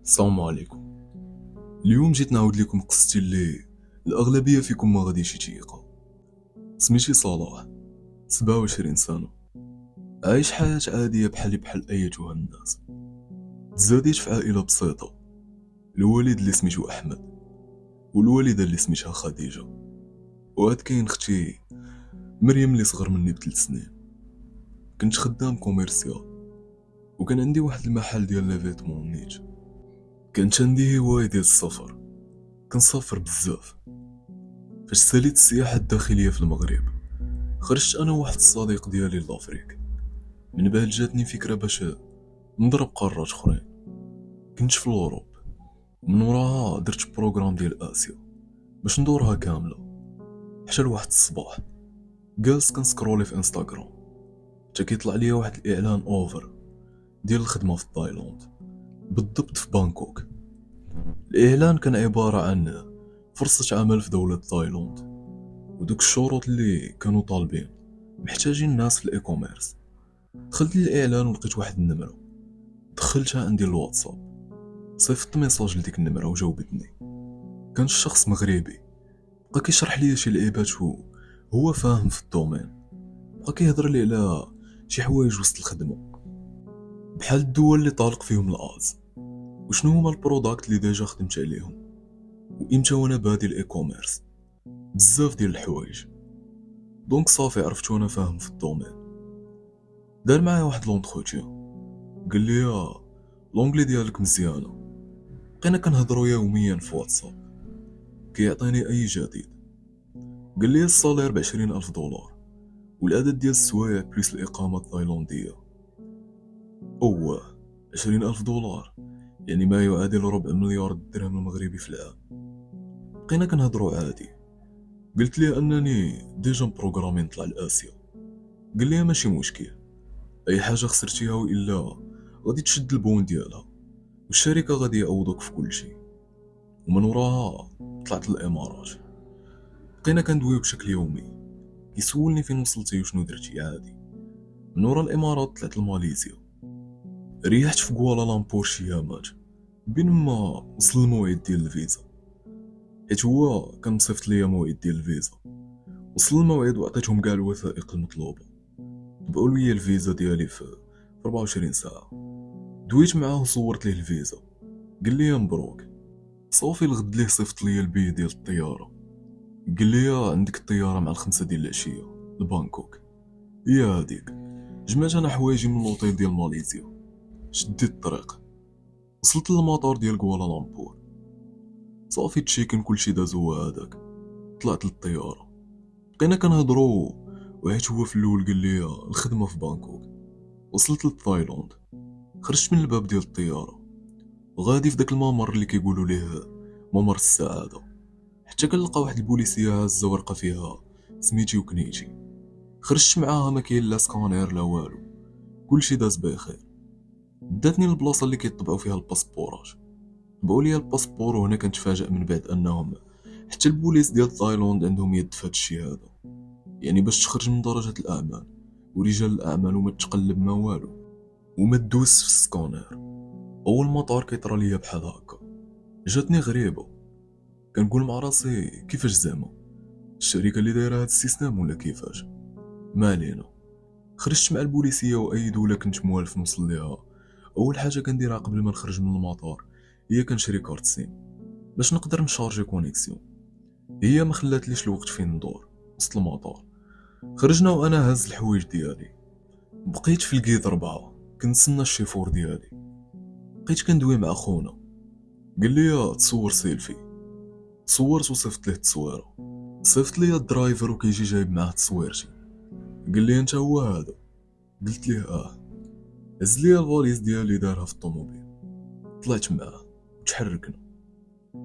السلام عليكم. اليوم جيت نعاود لكم قصتي اللي الأغلبية فيكم ما غاديش يتيقوا. سميتي صلاح، 27 سنة، عايش حياة عادية بحال أيتها الناس. تزاديت في عائلة بسيطة، الوالد اللي سميتو أحمد والوالدة اللي سميتها خديجة، وعاد كاين اختي مريم اللي صغر مني ب3 سنين. كنت خدام كوميرسيال وكان عندي واحد المحل ديال لي فيتمون نيت. كانت عندي هواية ديال السفر، كنسافر بزاف. فاش ساليت السياحة الداخلية في المغرب خرجت انا وواحد الصديق ديالي لافريك. من بعد جاتني فكرة باش نضرب قارات اخرين. كنت في الاوروب ومن وراها درت بروغرام ديال اسيا باش ندورها كاملة. حتى لواحد الصباح جالس كنسكرولي في انستغرام حتى كيطلع ليا واحد الاعلان اوفر ديال الخدمة في تايلاند، بالضبط في بانكوك. الاعلان كان عبارة عن فرصة عمل في دولة تايلاند، ودوك الشروط اللي كانوا طالبين محتاجين الناس في الاي كوميرس. دخلت للاعلان ولقيت واحد النمرة، دخلتها عندي الواتساب، صيفط ميساج لديك النمرة وجاوبتني. كان الشخص مغربي، بقى كيشرح لي شي لعيبات هو فاهم في الدومين، بقى كيهضر لي على شي حوايج وسط الخدمة، بحال الدول اللي طالق فيهم الآز، وشنو هما البروداكت اللي ديجا خدمت عليهم، وإمتى وانا بادي الاي كوميرس. بزاف ديال الحوايج. دونك صافي عرفت وانا فاهم في الدومين. دار معايا واحد لونتروتيان، قال لي لونجلي ديالك مزيانه. بقينا كنهضروا يوميا في واتساب، كيعطيني اي جديد. قال لي الصالير ب20,000 دولار، والعدد ديال السوايع بليس الاقامه التايلانديه. اوه، 20,000 دولار يعني ما يعادل ربع مليار درهم المغربي في العام. بقينا كنهضروا عادي. قلت لي انني ديجا مبروغرامي نطلع لاسيا. قال لي ماشي مشكل، اي حاجه خسرتيها والا غادي تشد البون ديالها، والشركه غادي يعوضوك في كل شيء. ومن وراها طلعت للامارات. بقينا كندويو بشكل يومي، يسولني فين وصلتي وشنو درتي عادي. من ورا الامارات طلعت لماليزيا، ريحت في كوالالامبور شي يامات بين ما وصل الموعد ديال الفيزا، حيت هو كان مصيفط ليا موعد ديال الفيزا. وصل الموعد وعطيتهم كاع الوثائق المطلوبه، طبعوا لي الفيزا ديالي في 24 ساعه. دويت معاه وصورت ليه الفيزا، قال لي مبروك. صافي الغد ليه صيفط لي البي ديال الطياره، قال لي عندك الطياره مع 5 ديال العشيه لبانكوك. هي هذيك. جمعت انا حوايجي من لوطيل ديال ماليزيا، شديت الطريق، وصلت للمطار ديال كوالالامبور. صافي تشيكن كلشي داز هو هذاك. طلعت للطياره، بقينا كنهضروا، وعيت هو في الاول قال لي الخدمه في بانكوك. وصلت لتايلاند، خرجت من الباب ديال الطياره، وغادي في داك الممر اللي كيقولوا ليه ممر السعاده، حتى كنلقى واحد البوليسيه هازه ورقه فيها سميتي وكنيتي. خرجت معاها، ما كاين لا سكانير لا والو، كلشي داز بخير. داتني البلاصه اللي كيطبعوا فيها الباسبورات، طبعوا لي الباسبور، وهنا كنتفاجئ من بعد انهم حتى البوليس ديال تايلاند عندهم يد في هذا الشيء هذا. يعني باش تخرج من درجه الاعمال ورجال الاعمال وما تقلب ما والو وما تدوس في السكانير. اول مطار كيطرى ليا بحال هكا، جاتني غريبه. كنقول مع راسي كيفاش زعما الشركه اللي دايره هذا السيستم ولا كيفاش. ما علينا. خرجت مع البوليسيه واي دوله كنت موالف نوصل ليها، اول حاجه كنديرها قبل ما نخرج من المطار هي كنشري كارت سيم باش نقدر نشارجي كونيكسيون. هي ما خلاتليش الوقت فين ندور. وسط المطار خرجنا وانا هز الحوايج ديالي، بقيت في الكيد 4 كنتسنى الشيفور ديالي. بقيت كندوي مع خونا، قال لي تصور سيلفي. تصورت وصيفط ليه التصويره. صيفط لي الدرايفر وكيجي جايب معاه تصويرتي. قال لي انت هو هذا؟ قلت ليه هز لي الفاليز ديالي دارها في الطوموبيل. طلعت معاه وتحركنا.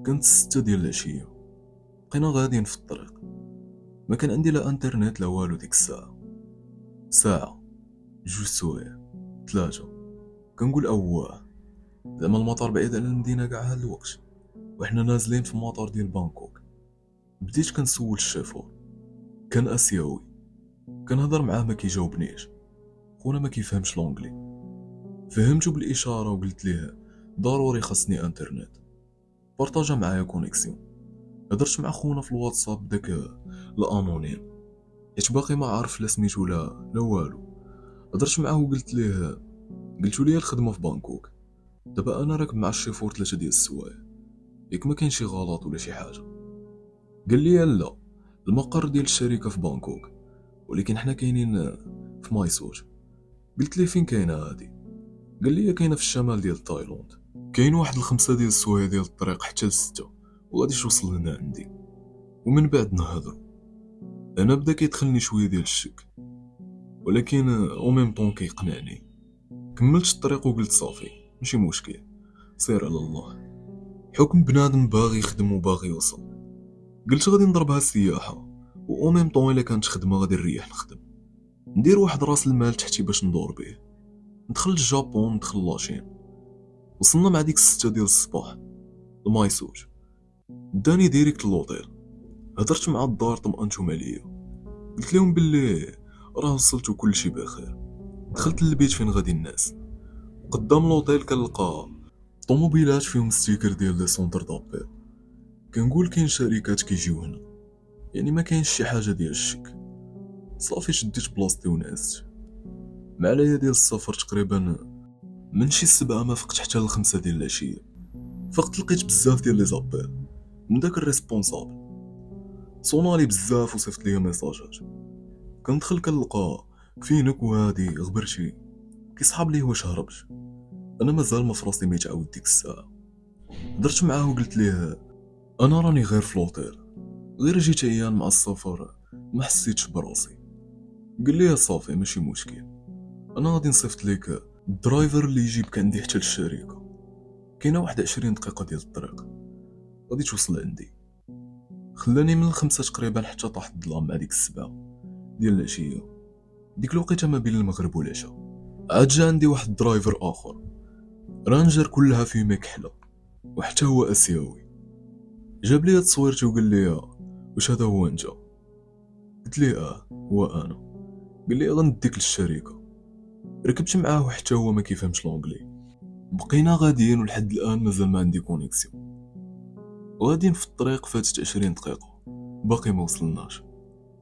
كانت 6 ديال العشيه، بقينا غاديين في الطريق. ما كان عندي لا انترنت لا والو ديك الساعه. ساعه، 2 سوايع، 3. كنقول اواه، زعما المطار بعيد على المدينه كاع هاد الوقت وحنا نازلين في المطار ديال بانكوك. بديت كنسول الشيفور، كان اسيوي. كنهضر معاه ما كيجاوبنيش، خونا ما كيفهمش لونجلي. فهمته بالاشاره وقلت ليه ضروري خاصني انترنت. بارطاجا معايا كونيكسيون. هدرت مع خونا في الواتساب داك الانونيم، حيت باقي ما عارف لا سميتو لا والو. هدرت معاه وقلت ليه، قلتو لي الخدمه في بانكوك، دابا انا راكب مع الشيفور 3 ديال السوايع، ياك ما كاين شي غلط ولا شي حاجه؟ قال لي لا، المقر ديال الشركه في بانكوك، ولكن حنا كاينين في مايسور. قلت ليه فين كاينه هادي؟ قال لي كاينه في الشمال ديال تايلاند، كاين واحد الخمسة ديال السوايع ديال الطريق حتى لستة، وغادي توصل هنا عندي. ومن بعد نهضروا. انا بدا كيدخلني شويه ديال الشك، ولكن او ميم طون كيقنعني. كملت الطريق وقلت صافي ماشي مشكل، سير على الله، حكم بنادم باغي يخدم وباغي يوصل. قلت غادي نضربها السياحه، و او ميم طون الا كانت خدمه غادي نريح نخدم، ندير واحد راس المال تحتي باش ندور به، ندخل الجابون ندخل لاشين. وصلنا مع ديك 6 ديال الصباح لمايسور، داني ديريكت لوطيل. هدرت مع الدار طمأنتهم عليا، قلت لهم باللي راه وصلت وكل شي بخير. دخلت للبيت فين غادي الناس، قدام لوطيل كنلقى طوموبيلات فيهم ستيكر ديال لي سونتر دابيل. كنقول كاين شركات كيجيو هنا، يعني ما كاينش شي حاجه ديال الشك. صافي شديت بلاصتي ونعست. مع عليا ديال السفر تقريبا من شي 7 ما فقت حتى ل5 ديال العشيه. فقت لقيت بزاف ديال لي زابيل من داك الريسبونسابل، صونالي بزاف وصيفط ليا ميساجات. كندخل كنلقى فينك وهادي غبرتي، كيصحاب ليه واش هربت. انا مازال ما فراسي ما يتعاود ديك الساعه. درت معاه وقلت ليه انا راني غير في لوطيل، غير جيت عيان مع السفر ما حسيتش براسي. قال لي صافي ماشي مشكل، انا غادي نصيفط لك الدرايفر اللي يجيبك عندي حتى للشركه، كاينه واحد 20 دقيقه ديال الطريق غادي توصل عندي. خلاني من 5 تقريبا حتى طاح الظلام مع ديك 7 ديال العشيه، ديك الوقيته ما بين المغرب والعشاء. عاد جا عندي واحد الدرايفر اخر، رانجر كلها في مكحله، وحتى هو اسيوي. جاب لي تصويرتي وقال لي واش هذا هو انت؟ قلت لي هو انا. قال لي غنديك للشركه. ركبت معاه وحتى هو ما كيفهمش لونجلي. بقينا غاديين ولحد الان مازال ما عندي كونيكسيون. غاديين في الطريق فاتت 20 دقيقه باقي ما وصلناش،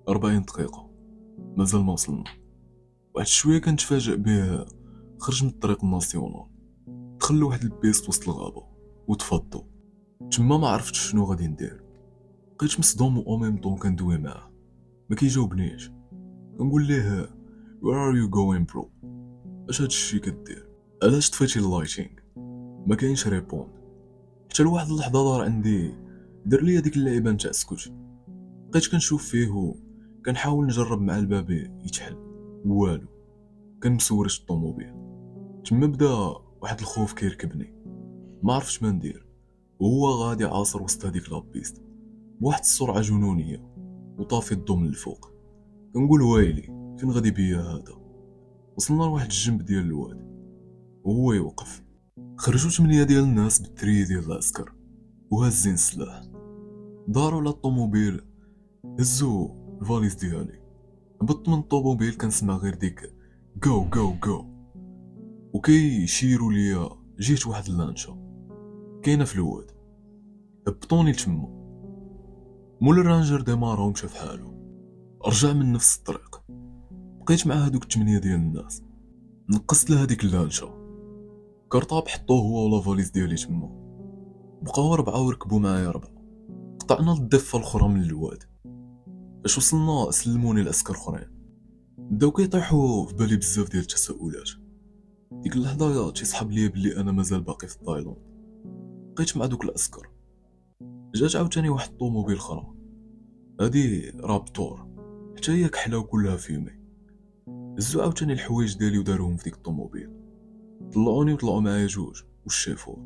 40 دقيقه مازال ما وصلنا. واحد شويه كنتفاجئ به، خرج من الطريق الناسيونال، دخل لواحد البيست وسط الغابه وتفضل. تما ما عرفتش شنو غادي ندير، بقيت مصدوم و ميم طون كندوي معاه ما كيجاوبنيش. كنقول ليه where are you going bro؟ اش هادشي كدير؟ علاش طفيتي اللايتينغ؟ ما كاينش ريبوند. حتى لواحد اللحظه دار عندي دار لي ديك اللعيبه نتاع اسكت. بقيت كنشوف فيه وكنحاول نجرب مع الباب يتحل، والو. كنمسورش الطوموبيل. تما بدا واحد الخوف كيركبني، ما عرفتش ما ندير. وهو غادي عاصر وسط هذيك لابيست بواحد السرعه جنونيه وطافي الضو من الفوق. كنقول ويلي فين غادي بيا هذا؟ وصلنا لواحد الجنب ديال الواد وهو يوقف. خرجوا 8 ديال الناس بالتري ديال العسكر وهازين السلاح. داروا على الطوموبيل، هزوا الفاليز ديالي. هبطت من الطوموبيل كنسمع غير ديك جو جو جو، وكيشيروا ليا جيت واحد اللانشا كاينه في الواد. هبطوني لتما. مول الرانجر ديمارا ومشى في حاله، رجع من نفس الطريق. بقيت مع هادوك 8 ديال الناس، نقصت لهاديك اللانشا. كرطاب حطوه هو ولا فاليز ديالي تما، بقاو 4 وركبوا معايا 4. قطعنا الضفه الاخرى من الواد. باش وصلنا سلموني العسكر اخرين، بداو كيطيحوا في بالي بزاف ديال التساؤلات. ديك اللحظه تيسحب ليا بلي انا مازال باقي في تايلاند. بقيت مع دوك العسكر. جات عاوتاني واحد الطوموبيل اخرى، هادي رابتور حتى هي كحله وكلها فيمي. هزو عاوتاني الحوايج ديالي وداروهم في ديك الطوموبيل. طلعوني وطلعوا معايا جوج والشيفور.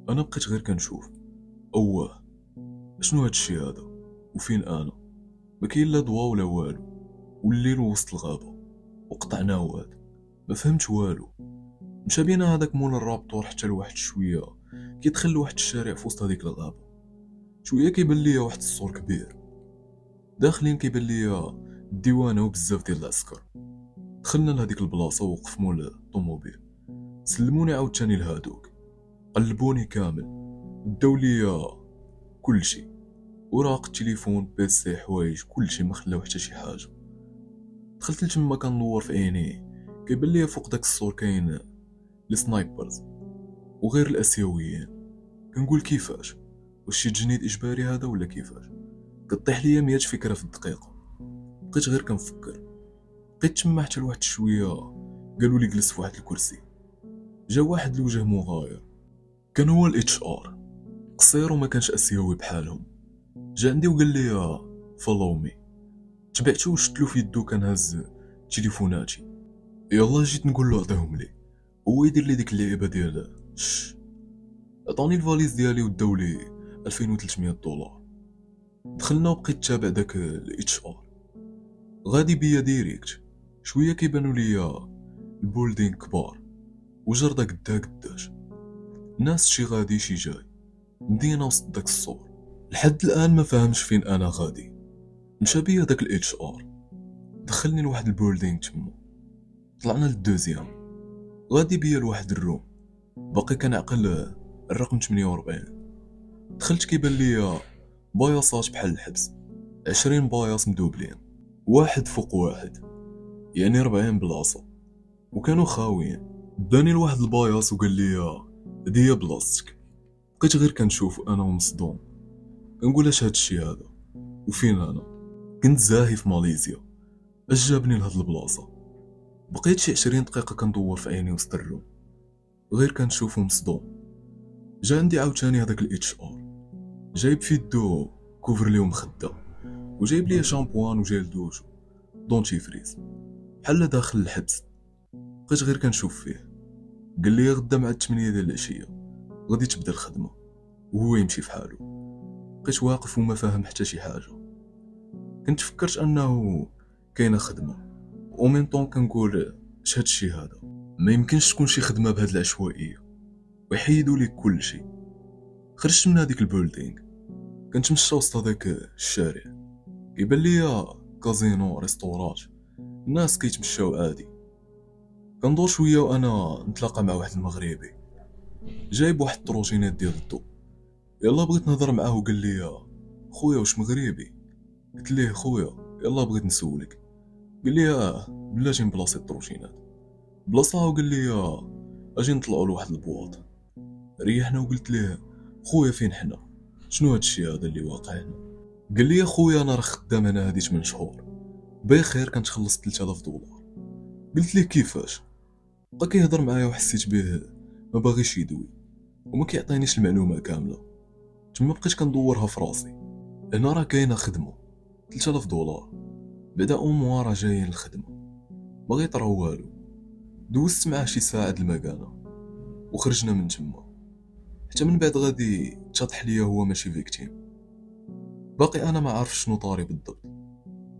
انا بقيت غير كنشوف. اواه شنو هادشي هذا؟ وفين انا؟ ما كاين لا ضوا ولا والو، والليل وسط الغابه وقطعنا واد. ما فهمتش والو. مشى بينا هذاك مول الرابطور حتى لواحد شويه كيدخل لواحد الشارع في وسط هذيك الغابه. شويه كيبان ليا واحد السور كبير، داخلين كيبان ليا الديوانه وبزاف ديال العسكر. دخلنا لهذيك البلاصه ووقف مول الطوموبيل. سلموني عاوتاني لهادوك. قلبوني كامل، داو ليا كلشي، اوراق التليفون بيسي حوايج كلشي، ما خلاو حتى شي حاجه. دخلت لتما كندور في عينيه، كيبان ليا فوق داك السور كاين السنايبرز وغير الاسيويين. كنقول كيفاش؟ واش شي تجنيد اجباري هذا ولا كيفاش؟ كطيح ليا 100 فكره في الدقيقه. بقيت غير كنفكر، بقيت تما حتى لواحد شويه قالوا لي جلس في واحد الكرسي. جا واحد الوجه مغاير، كان هو الاتش ار، قصير وما كانش اسيوي بحالهم. جا عندي وقال لي فولو مي. تبعته وشتلو في يدو كان هاز تليفوناتي. يلا جيت نقول له عطيهم لي، هو يدير لي ديك اللعيبه ديال عطاني الفاليز ديالي وداو لي 2300 دولار. دخلنا وبقيت تابع داك الاتش ار، غادي بيا ديريكت. شويه كيبانوا ليا البولدين كبار وجرده قداش، ناس شي غادي شي جاي، مدينه وسط داك الصور. لحد الان ما فاهمش فين انا غادي. مشى بيا داك الاتش ار، دخلني لواحد البولدين تما. طلعنا للدوزيام، غادي بيا لواحد الروم باقي كنعقل الرقم 48. دخلت كيبان ليا باياصات بحال الحبس، 20 باياص مدوبلين، واحد فوق واحد، يعني 40 بلاصه، وكانوا خاويين. داني لواحد الباياص وقال لي هدي هي بلاصتك. بقيت غير كنشوف انا ومصدوم، كنقول اش هادشي هذا وفين انا؟ كنت زاهي في ماليزيا، اش جابني لهاد البلاصه؟ بقيت شي 20 دقيقه كندور في عيني وسط الروم، غير كنشوفو مصدوم. جا عندي عاوتاني هذاك الاتش ار، جايب في يدو كوفر ليهم خده، وجايب لي شامبوان وجيل دوش دونتي فريز، بحال داخل الحبس. بقيت غير كنشوف فيه. قال لي غدا مع 8 ديال العشيه غادي تبدا الخدمه، وهو يمشي في حاله. بقيت واقف وما فاهم حتى شي حاجه. كنت فكرت انه كاينه خدمه، ومن طون كنقول اش هادشي هذا؟ ما يمكنش تكون شي خدمه بهاد العشوائيه، ويحيدوا لي كل شيء. خرجت من هذيك البولدينغ، كنتمشى وسط هذاك الشارع، كيبان ليا كازينو ريستورات، الناس كيتمشاو عادي. كندور شويه وانا نتلاقى مع واحد المغربي جايب واحد الطروجينات ديال الضو. يلا بغيت نهضر معاه وقال لي خويا واش مغربي؟ قلت ليه خويا يلا بغيت نسولك. قال لي بلاتي نبلاصي الطروجينات. بلاصه وقال لي اجي نطلعوا لواحد البواط. ريحنا وقلت ليه خويا فين حنا؟ شنو هادشي هذا اللي واقع هنا؟ قال لي خويا انا راه خدام هنا هادي 8 شهور بخير، كنتخلص 3000 دولار. قلت ليه كيفاش؟ بقى كيهضر معايا وحسيت به ما باغيش يدوي وما كيعطينيش المعلومه كامله. تما بقيت كندورها في راسي. هنا راه كاينه خدمه 3000 دولار، بعدا اموا راه جايين الخدمه، ما غيطرا والو. دوزت معاه شي ساعه د المكانه وخرجنا من تما. حتى من بعد غادي تشطح ليا هو ماشي فيكتيم. باقي انا ما عارف شنو طاري بالضبط.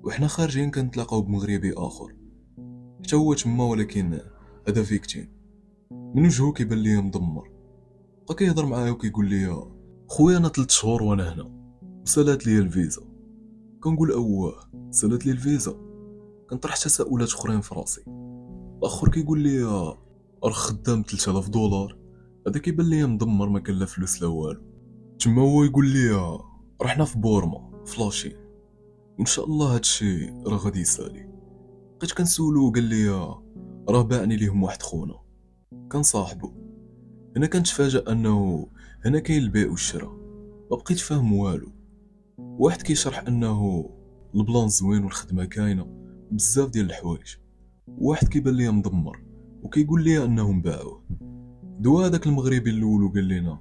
وحنا خارجين كنتلاقاو بمغربي اخر حتى هو تما، ولكن هذا فيكتيم. من وجهه كيبان ليا مدمر. بقى كيهضر معايا وكيقول لي خويا انا 3 شهور وانا هنا وسالات ليا الفيزا. كنقول اواه سالات لي الفيزا؟ كنطرح تساؤلات اخرين في راسي. الاخر كيقول لي راه خدام 3000 دولار. هذا كيبان ليا مدمر، ما كان لا فلوس لا والو. تما هو يقول لي رحنا في بورما فلاشين، وان شاء الله هادشي راه غادي يسالي. بقيت كنسولو وقال لي راه باعني ليهم واحد خونا كان صاحبه. هنا كنتفاجأ انه هنا كاين البيع والشراء. ما بقيت فاهم والو. واحد كيشرح انه البلان زوين والخدمه كاينه بزاف ديال الحوايج، واحد كيبان ليا مدمر وكيقول لي انهم باعوه. دوا هذاك المغربي الاول وقال لنا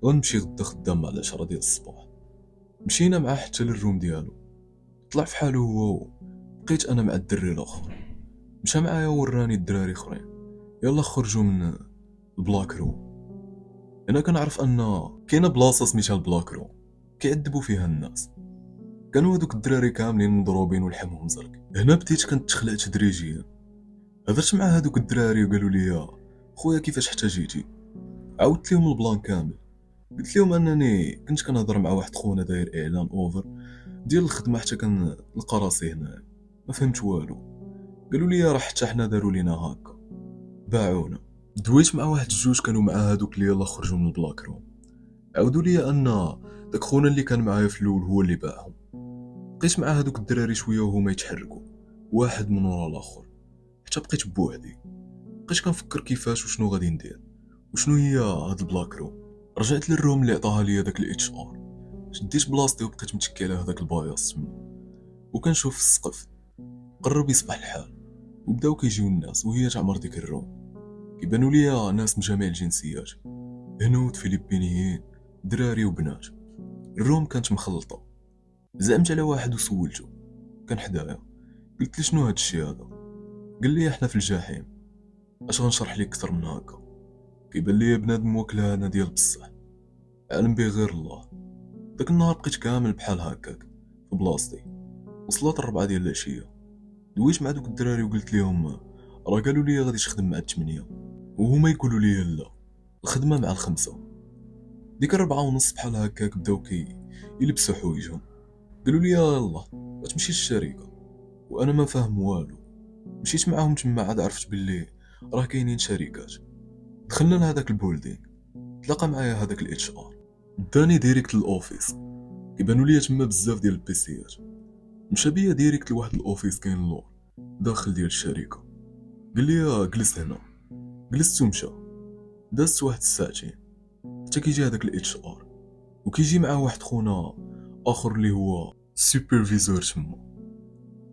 غنمشي غدا خدام على 10 ديال الصباح. مشينا معاه حتى للروم ديالو، طلع في حاله هو. بقيت انا مع الدري الاخر، مشى معايا وراني الدراري اخرين. يلا خرجوا من البلاك روم. انا كنعرف ان كاينه بلاصه سميتها البلاك روم كيعذبوا فيها الناس. كانوا هذوك الدراري كاملين مضروبين ولحمهم زرق. هنا بديت كنتخلع تدريجيا. هضرت مع هذوك الدراري وقالوا لي خويا كيفاش حتى جيتي؟ عاودت لهم البلان كامل. قلت لهم انني كنت كنهضر مع واحد خونا داير اعلان اوفر ديال الخدمه حتى كنلقى راسي هنا. ما فهمت والو. قالوا لي راه حتى حنا داروا لينا هكا باعونا. دويت مع واحد الجوج كانوا مع هادوك اللي يلا خرجوا من البلاك روم. عاودوا لي ان داك خونا اللي كان معايا في الاول هو اللي باعهم. بقيت مع هادوك الدراري شويه وهما يتحركوا واحد من ورا الاخر حتى بقيت بوحدي. بقيت كنفكر كيفاش وشنو غادي ندير وشنو هي هاد البلاك روم. رجعت للروم اللي عطاها لي داك الاتش ار، شديت بلاصتي وبقيت متكي على هذاك الباياس تما وكنشوف في السقف. قرب يصبح الحال وبداو كيجيو الناس وهي تعمر ديك الروم. كيبانوا ليا ناس من جميع الجنسيات، هنود فلبينيين دراري وبنات. الروم كانت مخلطه. زعمت على واحد وسولته، كان حدايا. قلت له شنو هاد الشيء هذا؟ قال لي احنا في الجحيم. اش غنشرح لك اكثر من هكا؟ كيبان لي بنادم واكلها انا ديال بصح، عالم به غير الله. داك النهار بقيت كامل بحال هكاك في بلاصتي. وصلت 4 ديال العشيه، دويت مع دوك الدراري وقلت لهم راه قالوا لي غادي تخدم مع 8 وهما يقولوا لي لا، الخدمه مع 5. ديك 4:30 بحال هكاك بداو يلبسوا حوايجهم. قالوا لي يلا تمشي للشركه، وانا ما فاهم والو. مشيت معاهم تما عاد عرفت باللي راه كاينين شركات. دخلنا لهداك البولدينغ، تلاقى معايا هذاك الاتش ار، داني ديريكت للاوفيس. كيبانوا لي تما بزاف ديال البيسيات. مشى بيا ديريكت لواحد الاوفيس كاين اللور داخل ديال الشركه. قال لي جلس هنا. جلست ومشى. دازت واحد الساعتين حتى كيجي هذاك الاتش ار وكيجي معاه واحد خونا اخر اللي هو سوبرفيزور تما،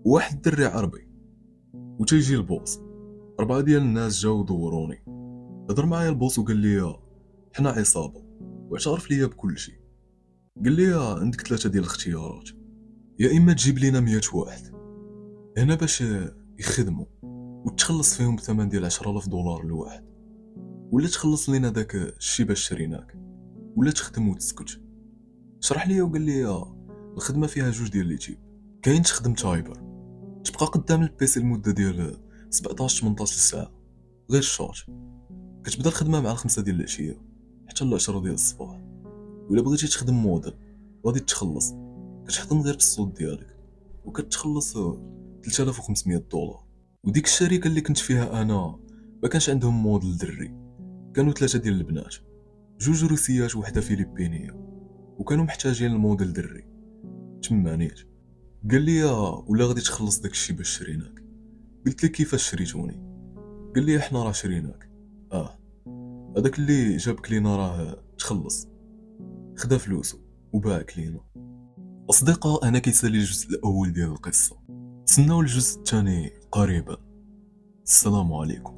واحد الدري عربي. وتيجي البوس. 4 ديال الناس جاو دوروني. هضر معايا البوس وقال لي حنا عصابه واعترف ليا بكل شيء. قال لي عندك 3 ديال الاختيارات، يا اما تجيب لينا 100 واحد هنا باش يخدموا وتخلص فيهم بثمن ديال 10,000 دولار الواحد، ولا تخلص لينا داك الشي باش شريناك، ولا تخدم وتسكت. شرح لي وقال لي الخدمه فيها 2 ديال لي تيب. كاين تخدم تايبر، تبقى قدام البيسي لمده ديال 17 18 ساعه غير شوت. كتبدا الخدمه مع 5 ديال العشيه حتى ل 10 ديال الصباح. ولا بغيتي تخدم موديل غادي تخلص، كتحضن غير بالصوت ديالك وكتخلص 3500 دولار. وديك الشركه اللي كنت فيها انا ما كانش عندهم موديل دري، كانوا 3 ديال البنات، 2 روسيات وحده فلبينيه، وكانوا محتاجين الموديل دري. تمانيت. قال لي ولا غادي تخلص داك الشيء باش شريناك. قلت لي كيفاش شريتوني؟ قال لي احنا راه شريناك. هذاك اللي جابك لينا راه تخلص، خدا فلوسه وباعك لينا. اصدقاء، انا كيسالي الجزء الاول ديال القصه، تسناو الجزء الثاني قريبا. السلام عليكم.